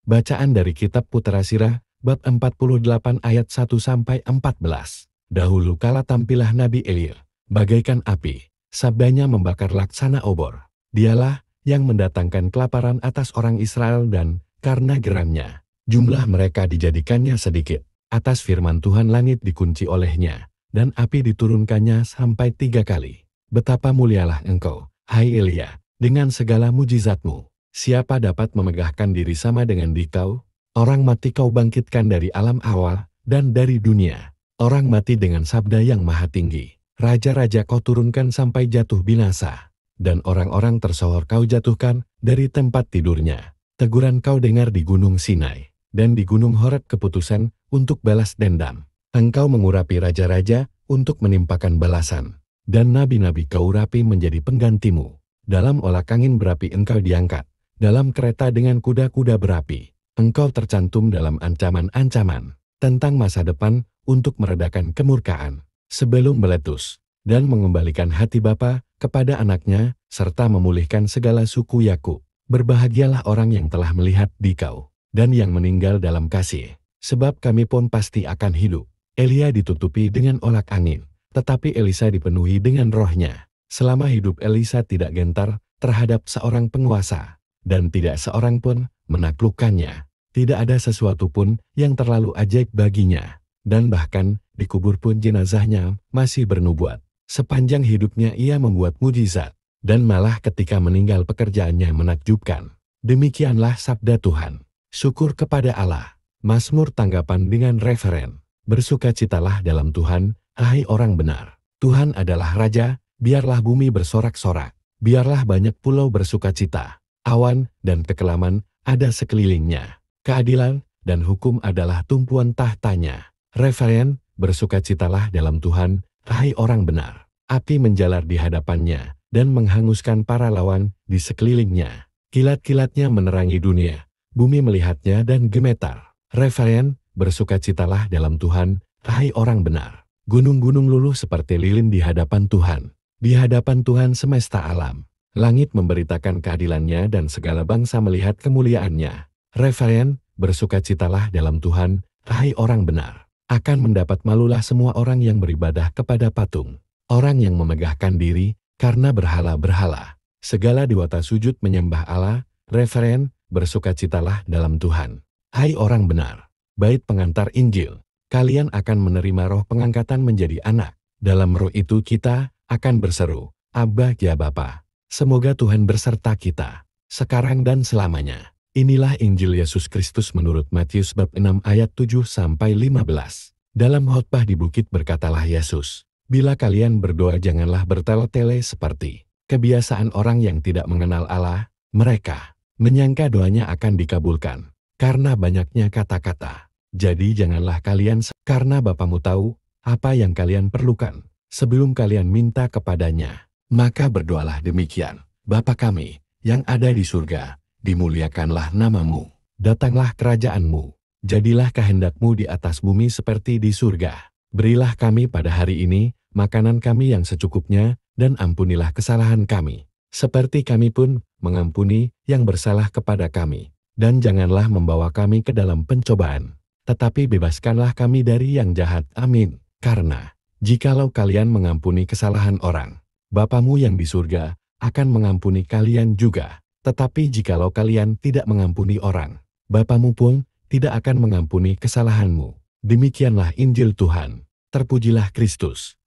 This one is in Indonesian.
Bacaan dari Kitab Putera Sirah, bab 48 ayat 1-14. Dahulu kala tampilah Nabi Elia, bagaikan api, sabdanya membakar laksana obor. Dialah yang mendatangkan kelaparan atas orang Israel dan karena geramnya, jumlah mereka dijadikannya sedikit. Atas firman Tuhan langit dikunci olehnya, dan api diturunkannya sampai 3 kali. Betapa mulialah engkau, hai Elia, dengan segala mujizatmu. Siapa dapat memegahkan diri sama dengan dikau? Orang mati kau bangkitkan dari alam awal dan dari dunia. Orang mati dengan sabda yang maha tinggi. Raja-raja kau turunkan sampai jatuh binasa. Dan orang-orang tersohor kau jatuhkan dari tempat tidurnya. Teguran kau dengar di gunung Sinai, dan di gunung Horeb keputusan untuk balas dendam. Engkau mengurapi raja-raja untuk menimpakan balasan. Dan nabi-nabi kau urapi menjadi penggantimu. Dalam olak angin berapi engkau diangkat. Dalam kereta dengan kuda-kuda berapi, engkau tercantum dalam ancaman-ancaman tentang masa depan untuk meredakan kemurkaan sebelum meletus dan mengembalikan hati bapa kepada anaknya serta memulihkan segala suku Yakub. Berbahagialah orang yang telah melihat dikau dan yang meninggal dalam kasih, sebab kami pun pasti akan hidup. Elia ditutupi dengan olak angin, tetapi Elisa dipenuhi dengan rohnya. Selama hidup Elisa tidak gentar terhadap seorang penguasa, dan tidak seorang pun menaklukkannya. Tidak ada sesuatu pun yang terlalu ajaib baginya. Dan bahkan dikubur pun jenazahnya masih bernubuat. Sepanjang hidupnya ia membuat mujizat. Dan malah ketika meninggal pekerjaannya menakjubkan. Demikianlah sabda Tuhan. Syukur kepada Allah. Mazmur tanggapan dengan referen. Bersukacitalah dalam Tuhan, hai orang benar. Tuhan adalah Raja, biarlah bumi bersorak-sorak. Biarlah banyak pulau bersukacita. Awan dan kekelaman ada sekelilingnya. Keadilan dan hukum adalah tumpuan tahtanya. Referen, bersukacitalah dalam Tuhan, hai orang benar. Api menjalar di hadapannya dan menghanguskan para lawan di sekelilingnya. Kilat-kilatnya menerangi dunia. Bumi melihatnya dan gemetar. Referen, bersukacitalah dalam Tuhan, hai orang benar. Gunung-gunung luluh seperti lilin di hadapan Tuhan. Di hadapan Tuhan semesta alam. Langit memberitakan keadilannya dan segala bangsa melihat kemuliaannya. Referen, bersukacitalah dalam Tuhan, hai orang benar. Akan mendapat malulah semua orang yang beribadah kepada patung. Orang yang memegahkan diri karena berhala-berhala. Segala dewata sujud menyembah Allah. Referen, bersukacitalah dalam Tuhan. Hai orang benar. Bait pengantar Injil. Kalian akan menerima roh pengangkatan menjadi anak. Dalam roh itu kita akan berseru, Abba ya Bapa. Semoga Tuhan berserta kita, sekarang dan selamanya. Inilah Injil Yesus Kristus menurut Matius bab 6 ayat 7-15. Dalam khotbah di bukit berkatalah Yesus, bila kalian berdoa janganlah bertele-tele seperti kebiasaan orang yang tidak mengenal Allah. Mereka menyangka doanya akan dikabulkan karena banyaknya kata-kata. Jadi janganlah kalian, karena Bapamu tahu apa yang kalian perlukan sebelum kalian minta kepadanya. Maka berdoalah demikian, Bapa kami, yang ada di surga, dimuliakanlah namamu, datanglah kerajaanmu, jadilah kehendakmu di atas bumi seperti di surga. Berilah kami pada hari ini, makanan kami yang secukupnya, dan ampunilah kesalahan kami, seperti kami pun mengampuni yang bersalah kepada kami. Dan janganlah membawa kami ke dalam pencobaan, tetapi bebaskanlah kami dari yang jahat. Amin. Karena, jikalau kalian mengampuni kesalahan orang, Bapamu yang di surga akan mengampuni kalian juga. Tetapi jikalau kalian tidak mengampuni orang, Bapamu pun tidak akan mengampuni kesalahanmu. Demikianlah Injil Tuhan. Terpujilah Kristus.